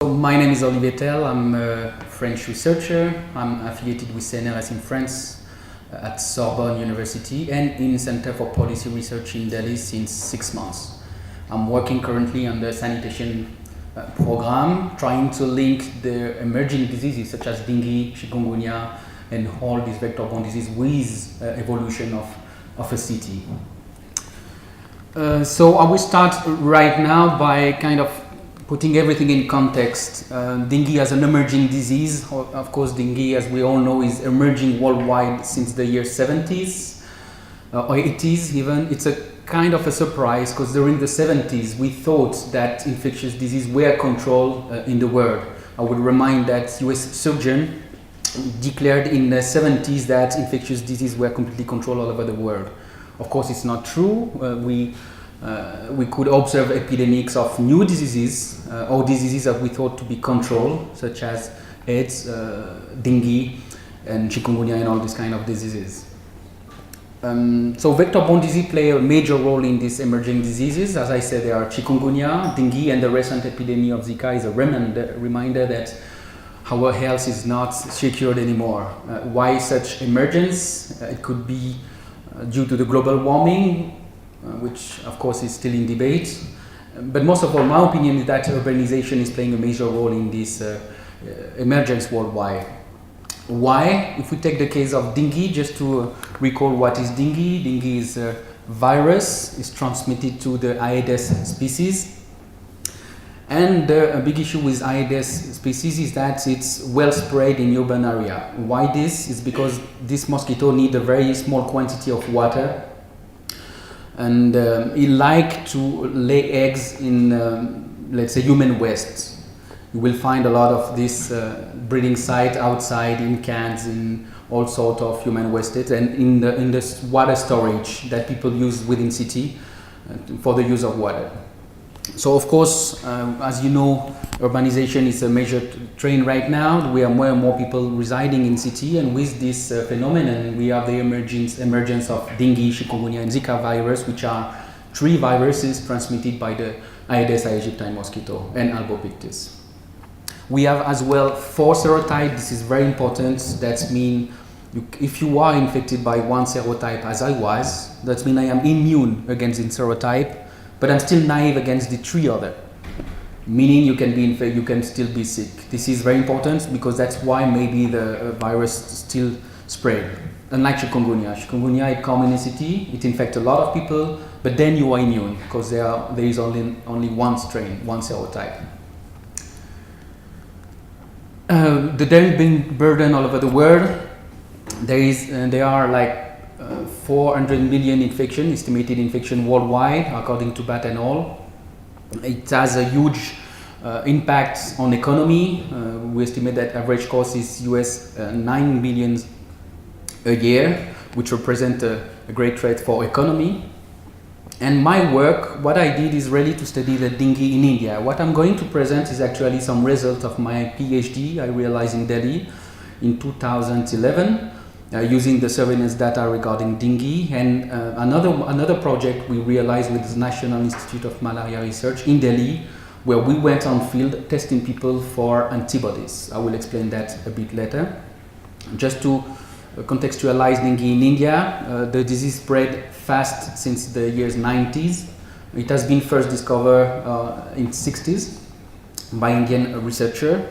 My name is Olivier Telle. I'm a French researcher. I'm affiliated with CNRS in France at Sorbonne University and in Center for Policy Research in Delhi since 6 months. I'm working currently on the sanitation program, trying to link the emerging diseases such as dengue, chikungunya, and all these vector-borne diseases with evolution of a city. So I will start right now by kind of putting everything in context. Dengue as an emerging disease. Of course, dengue, as we all know, is emerging worldwide since the year 70s or 80s even. It's a kind of a surprise because during the 70s we thought that infectious disease were controlled in the world. I would remind that US surgeon declared in the 70s that infectious disease were completely controlled all over the world. Of course, it's not true. We could observe epidemics of new diseases or diseases that we thought to be controlled, such as AIDS, dengue, and chikungunya, and all these kind of diseases. So vector-borne disease play a major role in these emerging diseases. As I said, there are chikungunya, dengue, and the recent epidemic of Zika is a reminder that our health is not secured anymore. Why such emergence? It could be due to the global warming, which of course is still in debate. But most of all, my opinion is that urbanization is playing a major role in this emergence worldwide. Why? If we take the case of dengue, just to recall what is dengue. Dengue is a virus, is transmitted to the Aedes species. And a big issue with Aedes species is that it's well spread in urban area. Why this? Is because this mosquito need a very small quantity of water, and it like to lay eggs in, let's say, human waste. You will find a lot of this breeding site outside in cans, in all sort of human waste, and in the water storage that people use within city for the use of water. So of course, as you know, urbanization is a major trend right now. We have more and more people residing in city, and with this phenomenon, we have the emergence of dengue, chikungunya, and Zika virus, which are 3 viruses transmitted by the Aedes aegypti mosquito and albopictus. We have as well 4 serotypes. This is very important. That means if you are infected by one serotype, as I was, that means I am immune against the serotype, but I'm still naive against the 3 other. Meaning you can be infected, you can still be sick. This is very important because that's why maybe the virus still spread. Unlike chikungunya. Chikungunya, it comes in a city, it infects a lot of people, but then you are immune because there is only one strain, one serotype. The dengue burden all over the world. There are like 400 million estimated infection worldwide, according to BAT and all. It has a huge impact on economy. We estimate that average cost is US 9 billion a year, which represent a great threat for economy. And my work, what I did is really to study the dengue in India. What I'm going to present is actually some result of my PhD I realized in Delhi in 2011. Using the surveillance data regarding dengue, and another project we realized with the National Institute of Malaria Research in Delhi, where we went on field testing people for antibodies. I will explain that a bit later. Just to contextualize dengue in India, the disease spread fast since the years 90s. It has been first discovered in 60s by Indian researcher.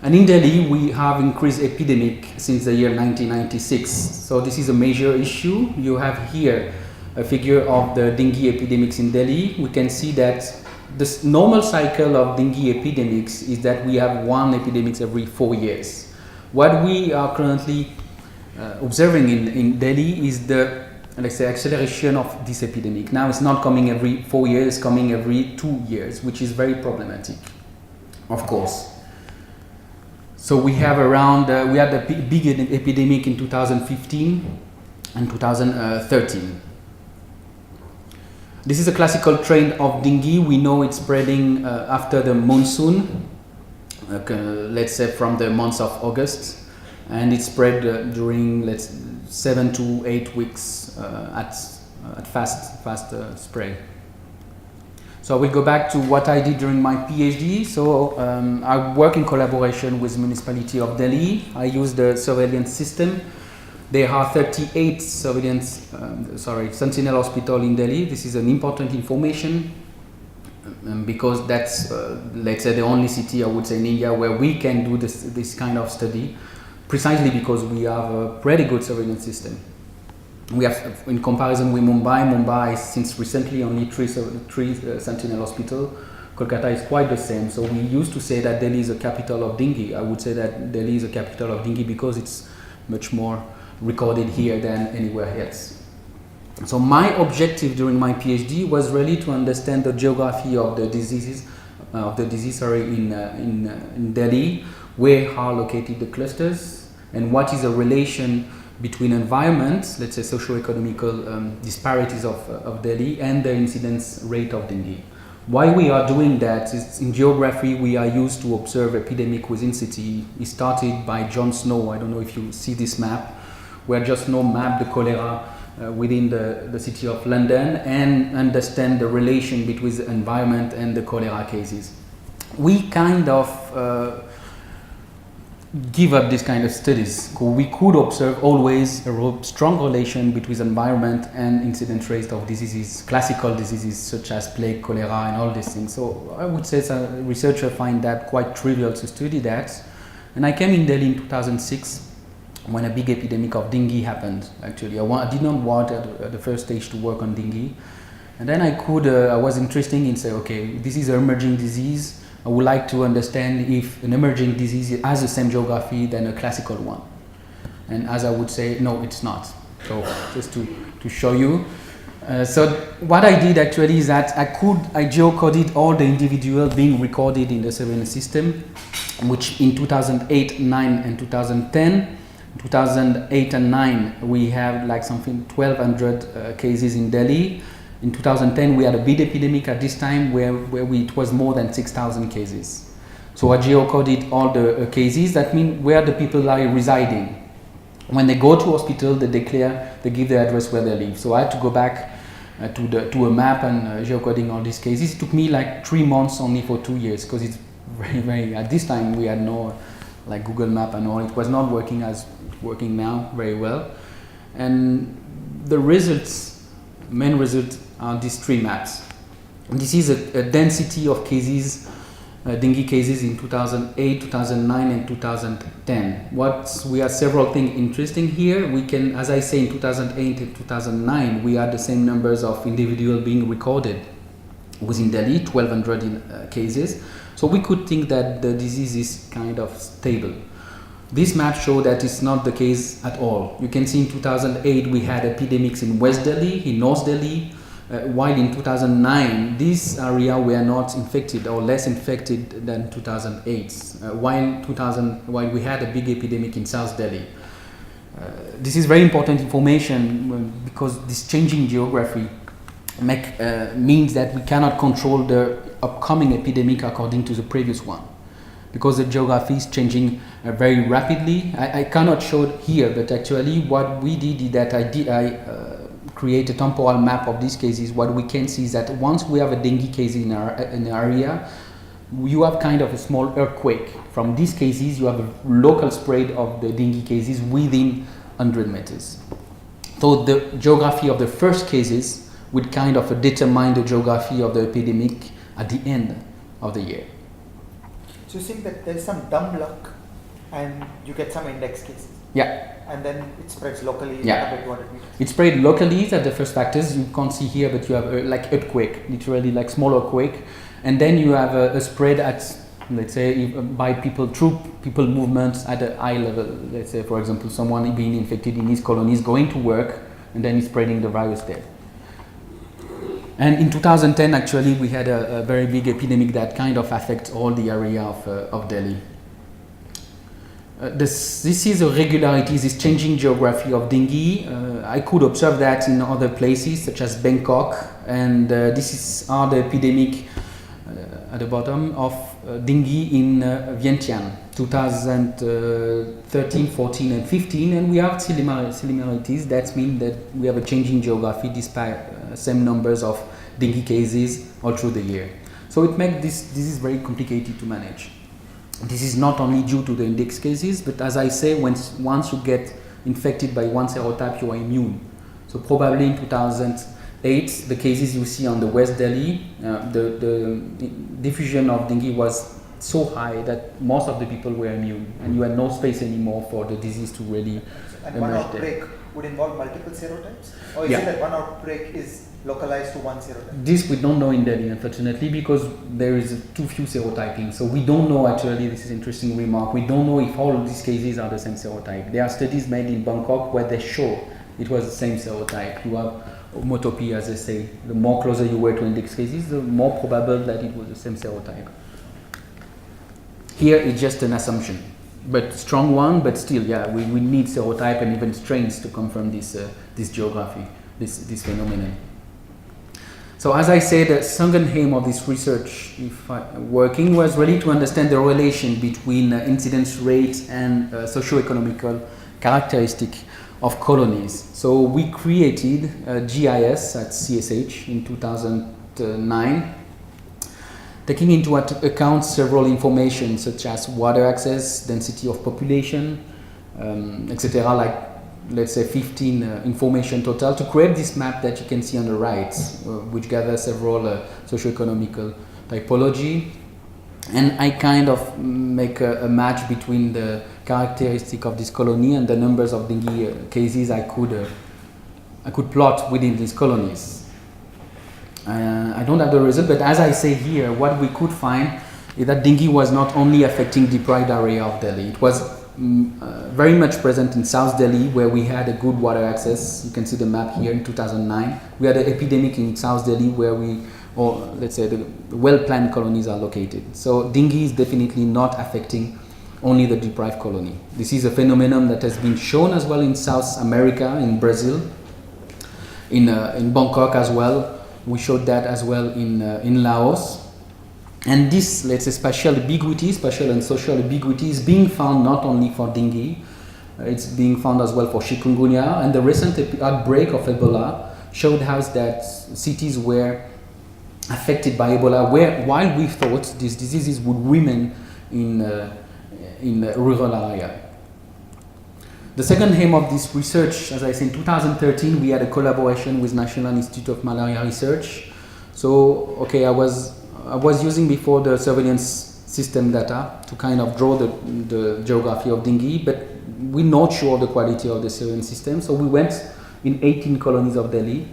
And in Delhi, we have increased epidemic since the year 1996. So this is a major issue. You have here a figure of the dengue epidemics in Delhi. We can see that this normal cycle of dengue epidemics is that we have 1 epidemic every 4 years. What we are currently observing in Delhi is the, let's say, acceleration of this epidemic. Now it's not coming every 4 years, it's coming every 2 years, which is very problematic, of course. So we have we had a big epidemic in 2015 and 2013. This is a classical trend of dengue. We know it's spreading after the monsoon, let's say from the month of August, and it spread during 7 to 8 weeks at fast spray. So I will go back to what I did during my PhD. So I work in collaboration with the municipality of Delhi. I use the surveillance system. There are 38 sentinel hospital in Delhi. This is an important information because that's, let's say, the only city I would say in India where we can do this kind of study, precisely because we have a pretty good surveillance system. We have, in comparison with Mumbai is since recently only three sentinel hospital. Kolkata is quite the same. So we used to say that Delhi is a capital of dengue. I would say that Delhi is a capital of dengue because it's much more recorded here than anywhere else. So my objective during my PhD was really to understand the geography of the disease in Delhi, where are located the clusters, and what is the relation between environments, let's say socioeconomic disparities of Delhi, and the incidence rate of dengue. Why we are doing that is in geography we are used to observe epidemic within city. It started by John Snow. I don't know if you see this map, where John Snow mapped the cholera within the city of London and understand the relation between the environment and the cholera cases. We kind of give up this kind of studies. We could observe always a strong relation between environment and incidence rate of diseases, classical diseases such as plague, cholera, and all these things. So I would say a researcher find that quite trivial to study that. And I came in Delhi in 2006 when a big epidemic of dengue happened. Actually, I did not want at the first stage to work on dengue, and then I was interested in say, okay, this is an emerging disease. I would like to understand if an emerging disease has the same geography than a classical one. And as I would say, no, it's not. So just to show you. So what I did actually is that I geocoded all the individuals being recorded in the surveillance system, which in 2008, 9 and 2010, 2008 and 9 we have like something 1200 cases in Delhi. In 2010, we had a big epidemic at this time where it was more than 6,000 cases. So I geocoded all the cases. That means where the people are residing. When they go to hospital, they give the address where they live. So I had to go back to a map and geocoding all these cases. It took me like 3 months only for 2 years because it's very, at this time we had no like Google Map and all. It was not working as it's working now very well. And the main results are these 3 maps. This is a density of cases, dengue cases in 2008, 2009 and 2010. We have several things interesting here. We can, as I say, in 2008 and 2009 we had the same numbers of individuals being recorded within Delhi, 1200 cases. So we could think that the disease is kind of stable. This map shows that it's not the case at all. You can see in 2008 we had epidemics in West Delhi, in North Delhi, while in 2009 this area were not infected or less infected than 2008, while we had a big epidemic in South Delhi. This is very important information because this changing geography means that we cannot control the upcoming epidemic according to the previous one, because the geography is changing very rapidly. I cannot show it here, but actually what we did is that I create a temporal map of these cases. What we can see is that once we have a dengue case in an area, you have kind of a small earthquake. From these cases, you have a local spread of the dengue cases within 100 meters. So the geography of the first cases would kind of determine the geography of the epidemic at the end of the year. So you think that there is some dumb luck and you get some index cases? Yeah. And then it spreads locally, yeah. about 200 meters? It spread locally, that's the first factors. You can't see here, but you have like earthquake, literally like small earthquake. And then you have a spread at, let's say, by through people movements at a high level. Let's say, for example, someone being infected in his colonies, going to work, and then he's spreading the virus there. And in 2010, actually, we had a very big epidemic that kind of affects all the area of Delhi. This is a regularity, this changing geography of dengue. I could observe that in other places, such as Bangkok, and this are the epidemic at the bottom of dengue in Vientiane. 2013, 14, and 15, and we have similarities. That means that we have a changing geography despite same numbers of dengue cases all through the year. So it makes this disease very complicated to manage. This is not only due to the index cases, but as I say, once you get infected by one serotype, you are immune. So probably in 2008, the cases you see on the West Delhi, the diffusion of dengue was so high that most of the people were immune, and you had no space anymore for the disease to really and one outbreak would involve multiple serotypes? Or is it that one outbreak is localized to one serotype? This we don't know in Delhi, unfortunately, because there is too few serotyping. So we don't know actually, this is an interesting remark, we don't know if all of these cases are the same serotype. There are studies made in Bangkok where they show it was the same serotype. You have homotopy, as they say. The more closer you were to index cases, the more probable that it was the same serotype. Here it's just an assumption, but strong one, but still, yeah, we need serotype and even strains to confirm this geography, this phenomenon. So as I said, the second aim of this research working was really to understand the relation between incidence rate and socioeconomical characteristic of colonies. So we created a GIS at CSH in 2009, taking into account several information such as water access, density of population, etc., like let's say 15 information total, to create this map that you can see on the right, which gathers several socioeconomical typology. And I kind of make a match between the characteristic of this colony and the numbers of dengue cases I could plot within these colonies. I don't have the result, but as I say here, what we could find is that dengue was not only affecting deprived area of Delhi. It was very much present in South Delhi, where we had a good water access. You can see the map here in 2009. We had an epidemic in South Delhi where let's say the well-planned colonies are located. So dengue is definitely not affecting only the deprived colony. This is a phenomenon that has been shown as well in South America, in Brazil, in Bangkok as well. We showed that as well in Laos. And this, let's say, spatial and social ambiguity is being found not only for dengue, it's being found as well for chikungunya. And the recent outbreak of Ebola showed us that cities were affected by Ebola, while we thought these diseases would remain in rural area. The second aim of this research, as I said, in 2013, we had a collaboration with National Institute of Malaria Research. So, okay, I was using before the surveillance system data to kind of draw the geography of dengue, but we're not sure of the quality of the surveillance system. So we went in 18 colonies of Delhi,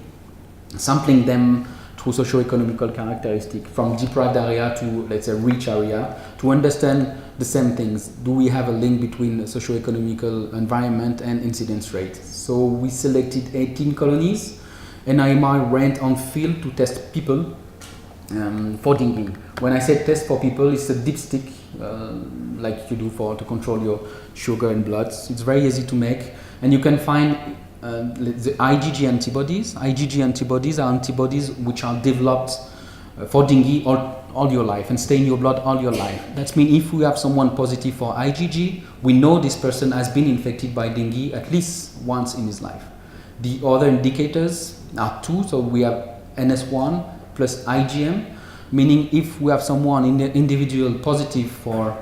sampling them through socio-economical characteristics from deprived area to, let's say, rich area, to understand the same things. Do we have a link between the socio-economical environment and incidence rate? So we selected 18 colonies, and IMI went on field to test people for dengue. When I say test for people, it's a dipstick like you do to control your sugar and blood. It's very easy to make, and you can find the IgG antibodies. IgG antibodies are antibodies which are developed for dengue all your life and stay in your blood all your life. That means if we have someone positive for IgG, we know this person has been infected by dengue at least once in his life. The other indicators are two, so we have NS1 plus IgM, meaning if we have someone in the individual positive for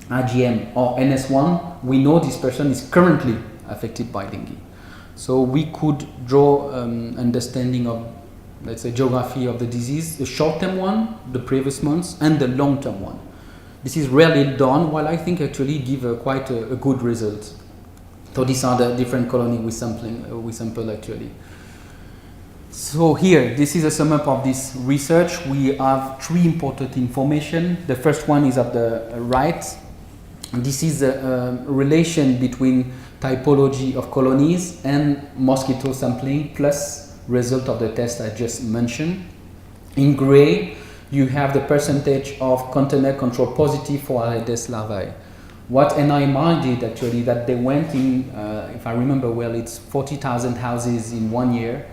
IgM or NS1, we know this person is currently affected by dengue. So we could draw understanding of, let's say, geography of the disease, the short-term one, the previous months, and the long-term one. This is rarely done, while I think actually give quite a good result. So these are the different colonies we sample actually. So here, this is a sum up of this research. We have three important information. The first one is at the right. This is a relation between typology of colonies and mosquito sampling plus result of the test I just mentioned. In gray, you have the percentage of container control positive for Aedes larvae. What NIMR did actually, that they went in, if I remember well, it's 40,000 houses in 1 year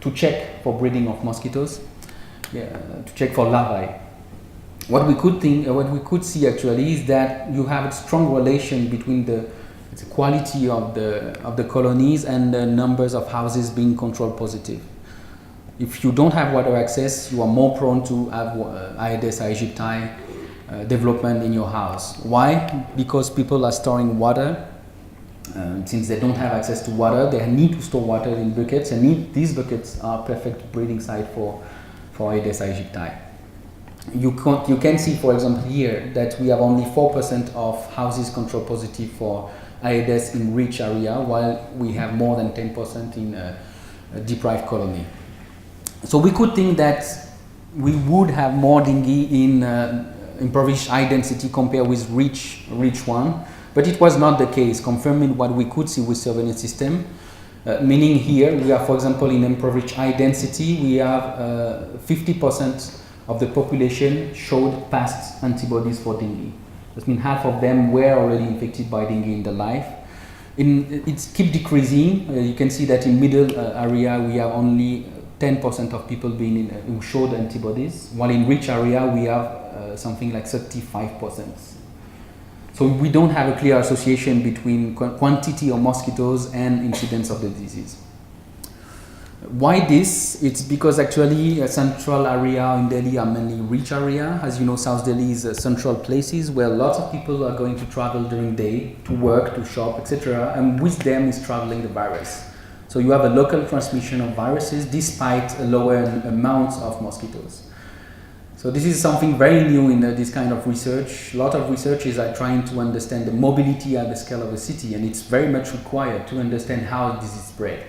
to check for breeding of mosquitoes, to check for larvae. what we could see actually is that you have a strong relation between the quality of the colonies and the numbers of houses being control positive. If you don't have water access, you are more prone to have Aedes aegypti development in your house. Why? Because people are storing water. Since they don't have access to water, they need to store water in buckets, and these buckets are perfect breeding site for Aedes aegypti. You can see, for example, here that we have only 4% of houses control positive for Aedes in rich area, while we have more than 10% in a deprived colony. So we could think that we would have more dengue in impoverished high density compared with rich one, but it was not the case, confirming what we could see with surveillance system. Meaning here we have, for example, in impoverished high density, we have 50% of the population showed past antibodies for dengue. That means half of them were already infected by dengue in their life. It keeps decreasing. You can see that in middle area we have only 10% of people who showed antibodies, while in rich area we have something like 35%. So we don't have a clear association between quantity of mosquitoes and incidence of the disease. Why this? It's because actually a central area in Delhi are mainly rich area. As you know, South Delhi is central places where lots of people are going to travel during day to work, to shop, etc. And with them is traveling the virus. So you have a local transmission of viruses despite a lower amount of mosquitoes. So this is something very new in this kind of research. A lot of researchers are trying to understand the mobility at the scale of a city, and it's very much required to understand how this is spread.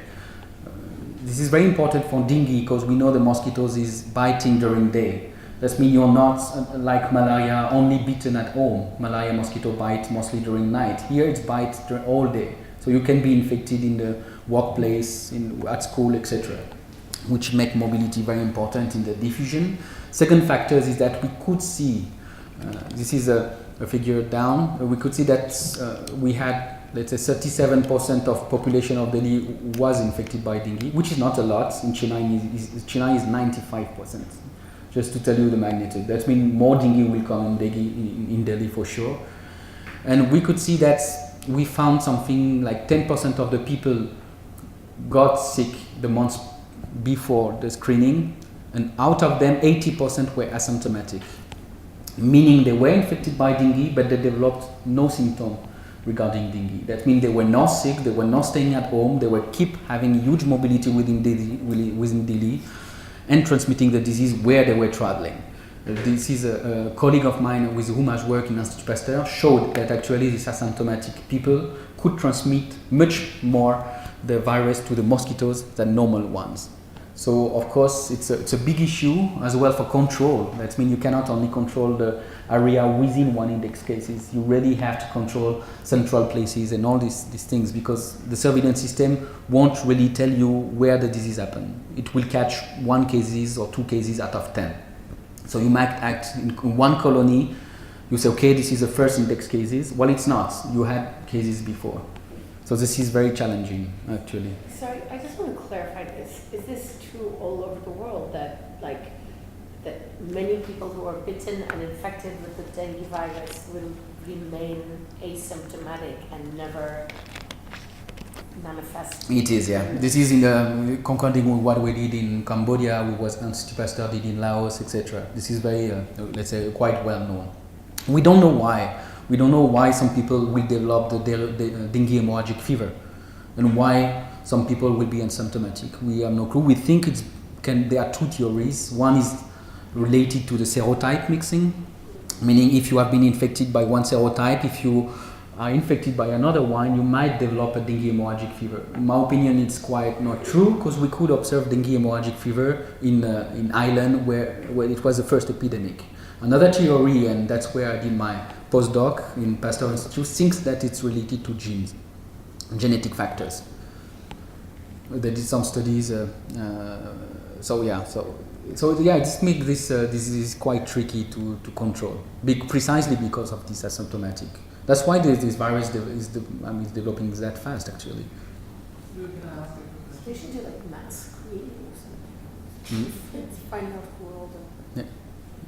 This is very important for dengue because we know the mosquitoes is biting during day. That means you're not like malaria, only bitten at home. Malaria mosquito bite mostly during night. Here it's bite all day. So you can be infected in the workplace, at school, etc., which make mobility very important in the diffusion. Second factor is that we could see, this is a figure down, we could see that we had, let's say, 37% of population of Delhi was infected by dengue, which is not a lot. In Chennai is 95%. Just to tell you the magnitude. That means more dengue will come in Delhi for sure. And we could see that we found something like 10% of the people got sick the months before the screening, and out of them 80% were asymptomatic, meaning they were infected by dengue but they developed no symptom regarding dengue. That means they were not sick, they were not staying at home, they were keep having huge mobility within Delhi and transmitting the disease where they were traveling. This is a colleague of mine with whom I work in Institut Pasteur showed that actually these asymptomatic people could transmit much more the virus to the mosquitoes than normal ones. So of course it's a big issue as well for control. That means you cannot only control the area within one index cases, you really have to control central places and all these things, because the surveillance system won't really tell you where the disease happened. It will catch 1 cases or 2 cases out of 10. So you might act in one colony, you say, okay, this is the first index cases. Well, it's not. You had cases before. So this is very challenging, actually. Sorry, I just want to clarify this. Is this true all over the world that many people who are bitten and infected with the dengue virus will remain asymptomatic and never manifest? It is, yeah. This is in the concording with what we did in Cambodia, we was Institut Pasteur did in Laos, etc. This is very, let's say, quite well known. We don't know why. We don't know why some people will develop the dengue hemorrhagic fever and why some people will be asymptomatic. We have no clue. We think there are 2 theories. One is related to the serotype mixing, meaning if you have been infected by one serotype, if you are infected by another one, you might develop a dengue hemorrhagic fever. In my opinion, it's quite not true, because we could observe dengue hemorrhagic fever in Ireland where it was the first epidemic. Another theory, and that's where I did my postdoc in Pasteur Institute, thinks that it's related to genes, genetic factors. They did some studies, this makes this disease quite tricky to control, precisely because of this asymptomatic. That's why this virus is developing that fast, actually. They should do like mass screening or something. Find out who all the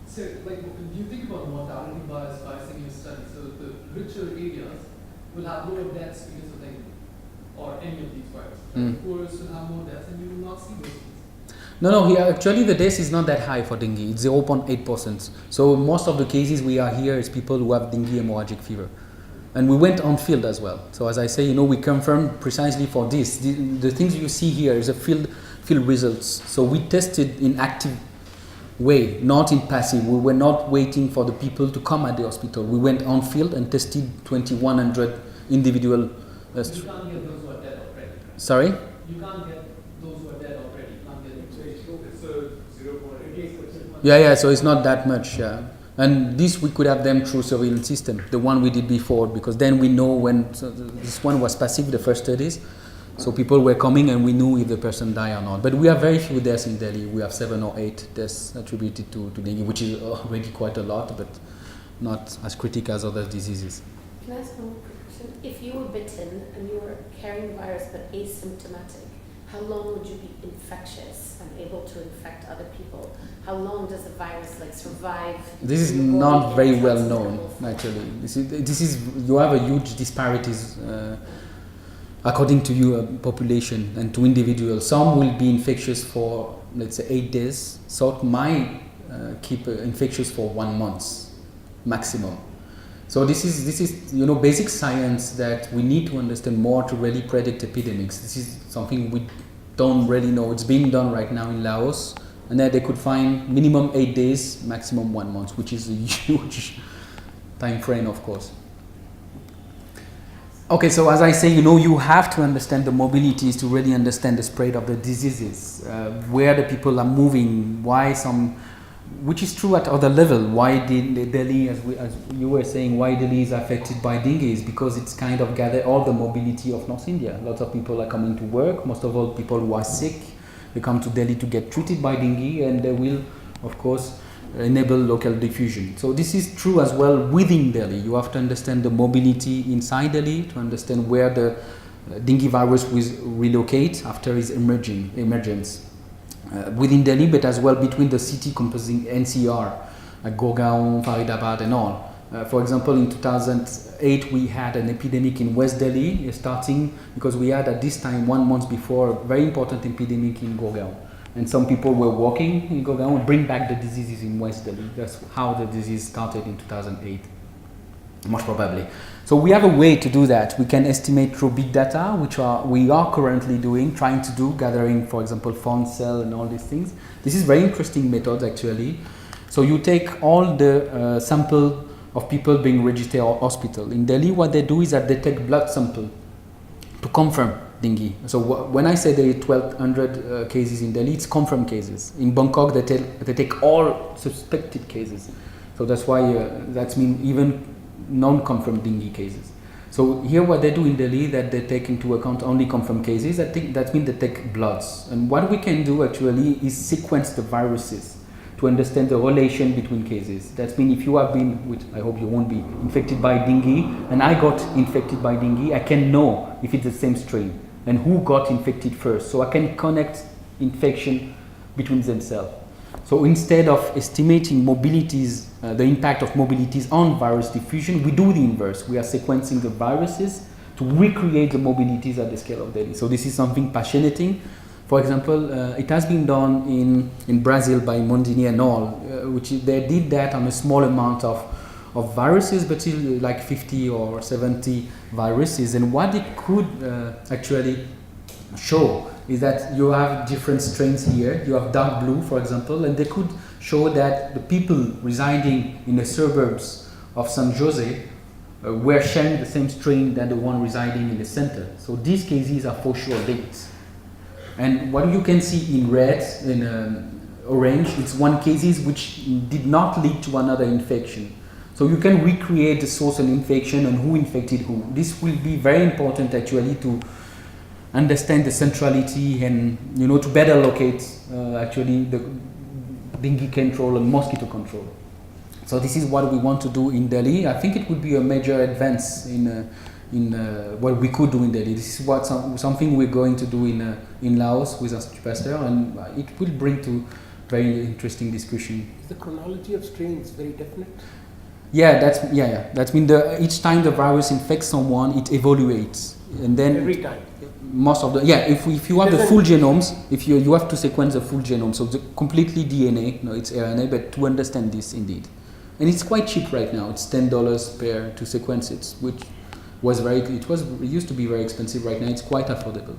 So, like, do you think about mortality bias in your study? So, the richer areas will have lower deaths because of dengue or any of these viruses. Mm. The poorest will have more deaths, and you will not see those things. No, here actually the death is not that high for dengue. It's 0.8%. So most of the cases we are here is people who have dengue hemorrhagic fever. And we went on field as well. So as I say, we confirmed precisely for this. The things you see here is a field results. So we tested in active way, not in passive. We were not waiting for the people to come at the hospital. We went on field and tested 2,100 individual. You can't get those who are dead already. Sorry? You can't get those who are dead already. You can't get them. It's a 0.8. Yeah, so it's not that much, yeah. And this we could have them through surveillance system, the one we did before, because then we know when, so this one was passive, the first studies, so people were coming and we knew if the person died or not. But we have very few deaths in Delhi. We have 7 or 8 deaths attributed to dengue, which is already quite a lot, but not as critical as other diseases. Can I ask one more question? If you were bitten and you were carrying the virus but asymptomatic, how long would you be infectious and able to infect other people? How long does the virus survive? This is not very well known, actually. This is you have a huge disparities according to your population and to individuals. Some will be infectious for, let's say, 8 days. Some might keep infectious for 1 month maximum. So this is basic science that we need to understand more to really predict epidemics. This is something we don't really know. It's being done right now in Laos, and that they could find minimum 8 days, maximum 1 month, which is a huge time frame, of course. Okay, so as I say, you have to understand the mobilities to really understand the spread of the diseases, where the people are moving, why some, which is true at other level. Why Delhi, as you were saying, why Delhi is affected by dengue is because it's kind of gather all the mobility of North India. Lots of people are coming to work. Most of all, people who are sick, they come to Delhi to get treated by dengue, and they will, of course, enable local diffusion. So this is true as well within Delhi. You have to understand the mobility inside Delhi to understand where the dengue virus will relocate after its emergence. Within Delhi, but as well between the city composing NCR, like Gurgaon, Faridabad and all. For example, in 2008 we had an epidemic in West Delhi, starting because we had at this time 1 month before a very important epidemic in Gurgaon. And some people were walking in Gurgaon and bring back the diseases in West Delhi. That's how the disease started in 2008, most probably. So we have a way to do that. We can estimate through big data, which we are currently trying to do, gathering, for example, fawn cell and all these things. This is very interesting method, actually. So you take all the sample of people being registered at hospital. In Delhi, what they do is that they take blood sample to confirm dengue. So when I say there are 1,200 cases in Delhi, it's confirmed cases. In Bangkok, they take all suspected cases. So that's why that means even non-confirmed dengue cases. So here what they do in Delhi, that they take into account only confirmed cases. That means they take bloods. And what we can do actually is sequence the viruses to understand the relation between cases. That means if you have been, which I hope you won't be, infected by dengue, and I got infected by dengue, I can know if it's the same strain and who got infected first. So I can connect infection between themselves. So instead of estimating mobilities, the impact of mobilities on virus diffusion, we do the inverse. We are sequencing the viruses to recreate the mobilities at the scale of Delhi. So this is something fascinating. For example, it has been done in Brazil by Mondini and all, which they did that on a small amount of viruses, but still like 50 or 70 viruses. And what it could actually show is that you have different strains here. You have dark blue, for example, and they could show that the people residing in the suburbs of San Jose were sharing the same strain than the one residing in the center. So these cases are for sure linked. And what you can see in red, in orange, it's one cases which did not lead to another infection. So you can recreate the source of infection and who infected who. This will be very important actually to understand the centrality and to better locate actually the dengue control and mosquito control. So this is what we want to do in Delhi. I think it would be a major advance in what we could do in Delhi. This is what something we're going to do in Laos with Institut Pasteur, and it will bring to very interesting discussion. Is the chronology of strains very definite? Yeah, that's mean each time the virus infects someone, it evaluates, and then Every time. most of the if you have the full genomes, if you have to sequence the full genome, so the completely DNA, no, it's RNA, but to understand this indeed, and it's quite cheap right now. It's $10 per to sequence it, which was it used to be very expensive. Right now, it's quite affordable.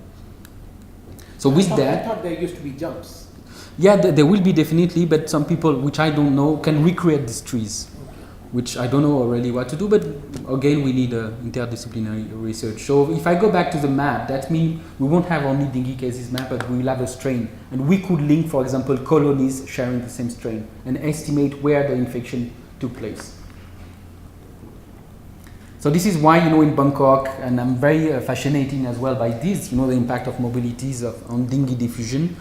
So with that, I thought there used to be jumps. yeah, there will be definitely, but some people, which I don't know, can recreate these trees, which I don't know really what to do, but again, we need interdisciplinary research. So if I go back to the map, that means we won't have only dengue cases map, but we will have a strain. And we could link, for example, colonies sharing the same strain and estimate where the infection took place. So this is why, in Bangkok, and I'm very fascinated as well by this, the impact of mobilities on dengue diffusion.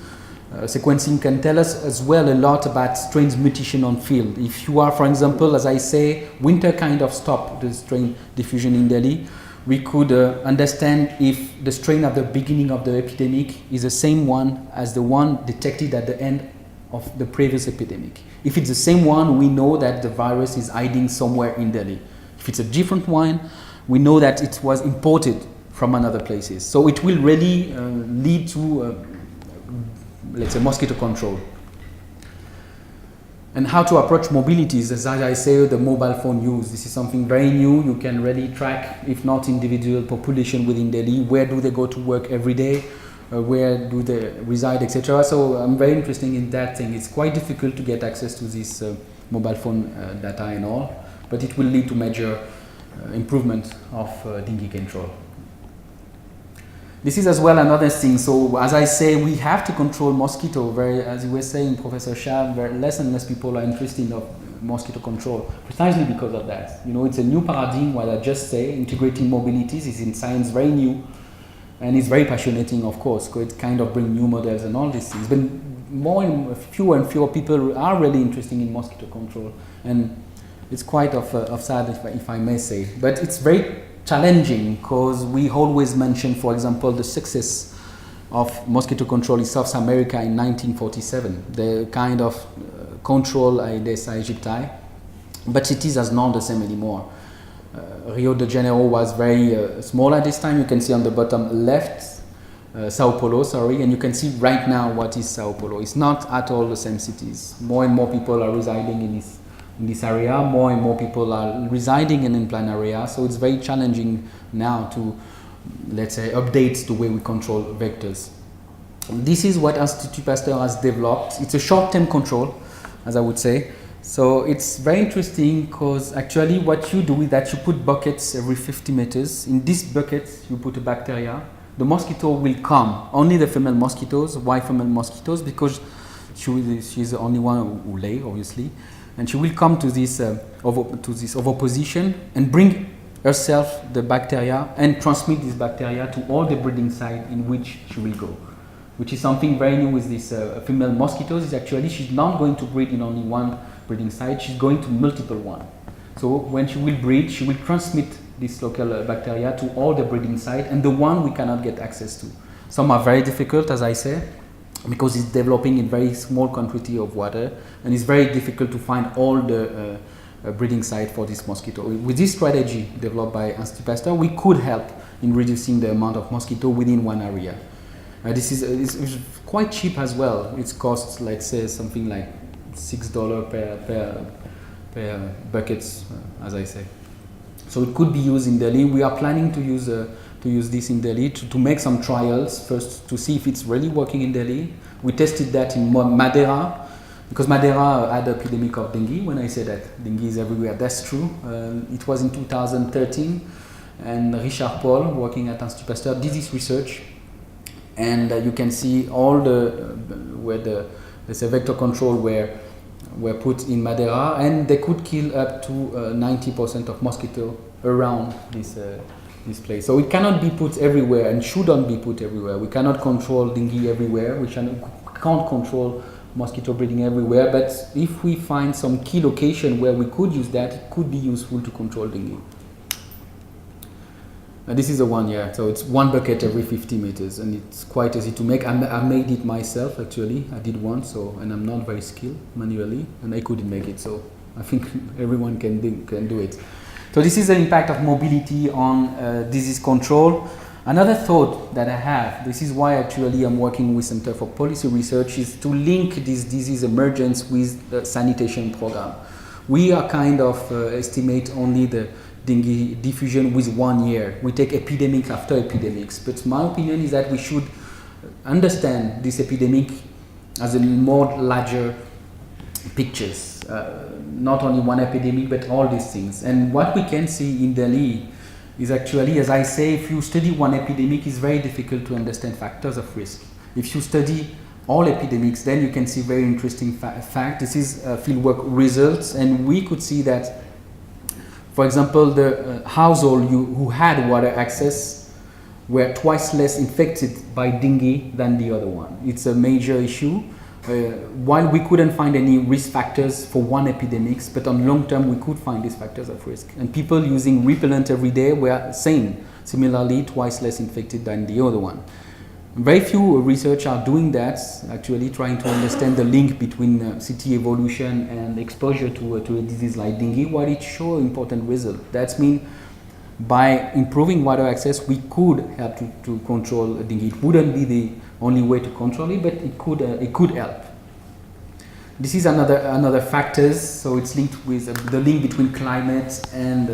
Sequencing can tell us as well a lot about strains mutation on field. If you are, for example, as I say, winter kind of stop the strain diffusion in Delhi, we could understand if the strain at the beginning of the epidemic is the same one as the one detected at the end of the previous epidemic. If it's the same one, we know that the virus is hiding somewhere in Delhi. If it's a different one, we know that it was imported from another places. So it will really lead to let's say mosquito control. And how to approach mobilities, as I say, the mobile phone use. This is something very new. You can really track, if not individual population within Delhi, where do they go to work every day, where do they reside, etc. So I'm very interested in that thing. It's quite difficult to get access to this mobile phone data and all, but it will lead to major improvement of dengue control. This is as well another thing. So as I say, we have to control mosquito. As you were saying, Professor Shah, less and less people are interested in mosquito control, precisely because of that. It's a new paradigm. What I just say, integrating mobilities is in science very new, and it's very passionate, of course, because it kind of brings new models and all these things. But fewer and fewer people are really interested in mosquito control, and it's quite of sad, if I may say. But it's very challenging because we always mention, for example, the success of mosquito control in South America in 1947, the kind of control Aedes aegypti, but it is not the same anymore. Rio de Janeiro was very small at this time. You can see on the bottom left, Sao Paulo, and you can see right now what is Sao Paulo. It's not at all the same cities. More and more people are residing in this area, more and more people are residing in planned area, so it's very challenging now to, let's say, update the way we control vectors. This is what Institut Pasteur has developed. It's a short-term control, as I would say. So it's very interesting because actually what you do is that you put buckets every 50 meters. In these buckets, you put a bacteria. The mosquito will come, only the female mosquitoes. Why female mosquitoes? Because she's the only one who lay, obviously. And she will come to this oviposition and bring herself the bacteria and transmit this bacteria to all the breeding sites in which she will go, which is something very new with this female mosquitoes. Is actually she's not going to breed in only one breeding site, she's going to multiple one. So when she will breed, she will transmit this local bacteria to all the breeding sites, and the one we cannot get access to. Some are very difficult, as I say, because it's developing in very small quantity of water, and it's very difficult to find all the breeding site for this mosquito. With this strategy developed by Institut Pasteur, we could help in reducing the amount of mosquito within one area. This is it's quite cheap as well. It costs, let's say, something like $6 per buckets, as I say. So it could be used in Delhi. We are planning to use this in Delhi to make some trials first to see if it's really working in Delhi. We tested that in Madeira, because Madeira had an epidemic of dengue. When I say that dengue is everywhere, that's true. It was in 2013, and Richard Paul, working at Institut Pasteur, did this research, and you can see all where the vector control were put in Madeira, and they could kill up to 90% of mosquito around this place. So it cannot be put everywhere and shouldn't be put everywhere. We cannot control dengue everywhere. We can't control mosquito breeding everywhere. But if we find some key location where we could use that, it could be useful to control dengue. This is the one, yeah. So it's one bucket every 50 meters, and it's quite easy to make. I made it myself, actually. I did one, and I'm not very skilled manually, and I couldn't make it. So I think everyone can do it. So this is the impact of mobility on disease control. Another thought that I have, this is why actually I'm working with Center for Policy Research, is to link this disease emergence with the sanitation program. We are kind of estimate only the dengue diffusion with 1 year. We take epidemic after epidemics. But my opinion is that we should understand this epidemic as a more larger pictures. Not only one epidemic, but all these things. And what we can see in Delhi is actually, as I say, if you study one epidemic, it's very difficult to understand factors of risk. If you study all epidemics, then you can see very interesting fact. This is fieldwork results, and we could see that, for example, the household who had water access were twice less infected by dengue than the other one. It's a major issue. While we couldn't find any risk factors for one epidemics, but on long term we could find these factors of risk. And people using repellent every day were similarly twice less infected than the other one. Very few research are doing that, actually trying to understand the link between city evolution and exposure to a disease like dengue, while it shows important result. That means by improving water access, we could help to control dengue. It wouldn't be the only way to control it, but it could help. This is another factors, so it's linked with the link between climate and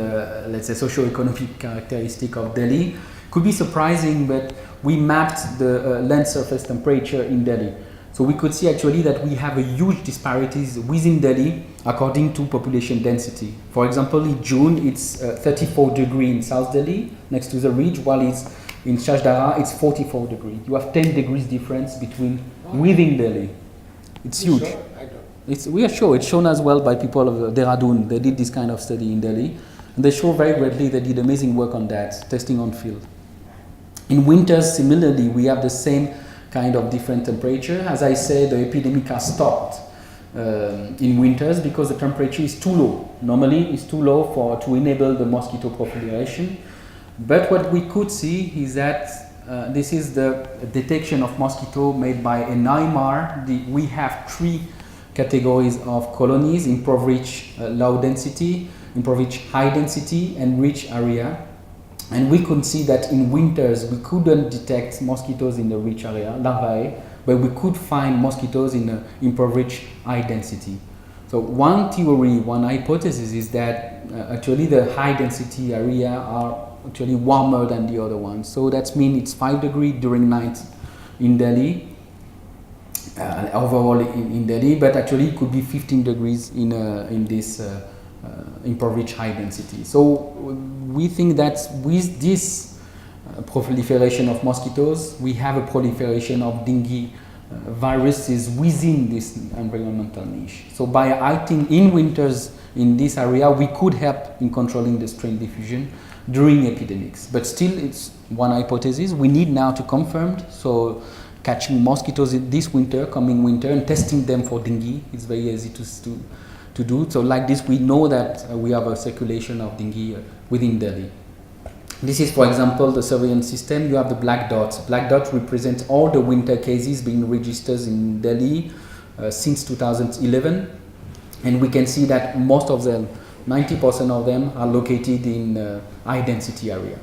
let's say socioeconomic characteristic of Delhi. Could be surprising, but we mapped the land surface temperature in Delhi. So we could see actually that we have a huge disparities within Delhi according to population density. For example, in June it's 34 degrees in South Delhi next to the ridge, while it's in Shashdara it's 44 degrees. You have 10 degrees difference within Delhi. It's huge. Sure? I don't. We are sure. It's shown as well by people of Dehradun. They did this kind of study in Delhi, and they show very greatly. They did amazing work on that, testing on field. In winters, similarly, we have the same kind of different temperature. As I said, the epidemic has stopped in winters because the temperature is too low. Normally, it's too low to enable the mosquito proliferation. But what we could see is that this is the detection of mosquito made by an IMR. We have 3 categories of colonies: impoverished low density, impoverished high density, and rich area. And we could see that in winters we couldn't detect mosquitoes in the rich area, larvae, but we could find mosquitoes in the impoverished high density. So one theory, one hypothesis is that actually the high density area are actually warmer than the other ones. So that means it's 5 degrees during night in Delhi, overall in Delhi, but actually it could be 15 degrees in this impoverished high density. So we think that with this proliferation of mosquitoes, we have a proliferation of dengue viruses within this environmental niche. So by acting in winters in this area, we could help in controlling the strain diffusion during epidemics. But still, it's one hypothesis. We need now to confirm. So catching mosquitoes this winter, coming winter, and testing them for dengue, it's very easy to do. So like this, we know that we have a circulation of dengue within Delhi. This is, for example, the surveillance system. You have the black dots. Black dots represent all the winter cases being registered in Delhi since 2011. And we can see that most of them, 90% of them, are located in high density area,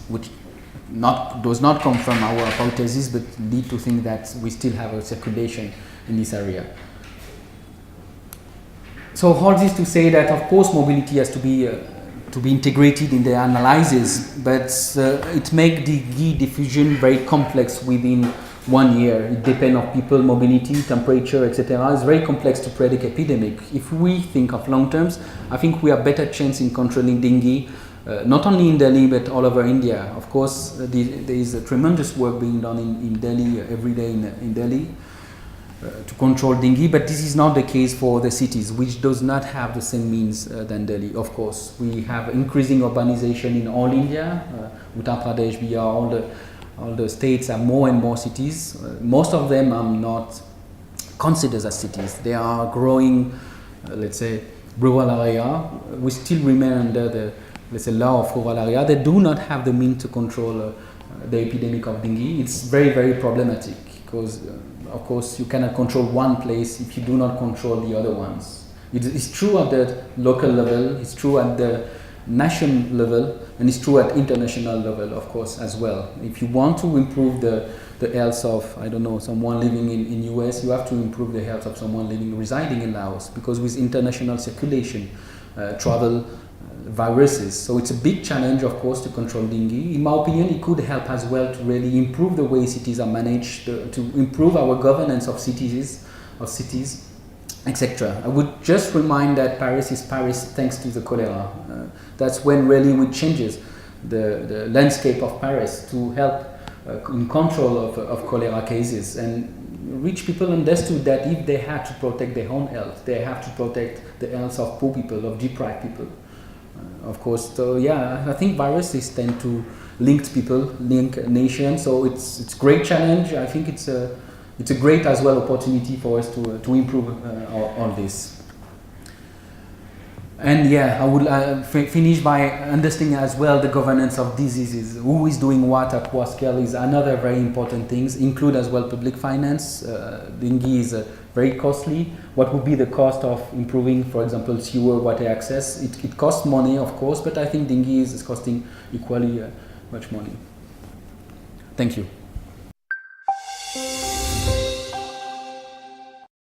which does not come from our hypothesis, but lead to think that we still have a circulation in this area. So all this to say that, of course, mobility has to be integrated in the analysis, but it makes the diffusion very complex within 1 year. It depends on people, mobility, temperature, etc. It's very complex to predict epidemic. If we think of long terms, I think we have better chance in controlling dengue, not only in Delhi but all over India. Of course, there is a tremendous work being done in Delhi every day in Delhi. To control dengue, but this is not the case for the cities, which does not have the same means than Delhi. Of course, we have increasing urbanization in all India. Uttar Pradesh, Bihar, all the states have more and more cities. Most of them are not considered as cities. They are growing, let's say, rural area. We still remain under let's say, law of rural area, they do not have the means to control the epidemic of dengue. It's very, very problematic because, of course, you cannot control one place if you do not control the other ones. It's true at the local level, it's true at the national level, and it's true at international level, of course, as well. If you want to improve the health of, I don't know, someone living in US, you have to improve the health of someone residing in Laos, because with international circulation, travel, viruses. So it's a big challenge, of course, to control dengue. In my opinion, it could help as well to really improve the way cities are managed, to improve our governance of cities, etc. I would just remind that Paris is Paris thanks to the cholera. That's when really we changes the landscape of Paris to help in control of cholera cases. And rich people understood that if they had to protect their own health, they have to protect the health of poor people, of deprived people. Of course, so yeah, I think viruses tend to link people, link nations. So it's a great challenge. I think it's a great as well opportunity for us to improve all this. And yeah, I would finish by understanding as well the governance of diseases. Who is doing what at what scale is another very important thing. Include as well public finance. Dengue is very costly. What would be the cost of improving, for example, sewer water access? It costs money, of course, but I think dengue is costing equally much money. Thank you.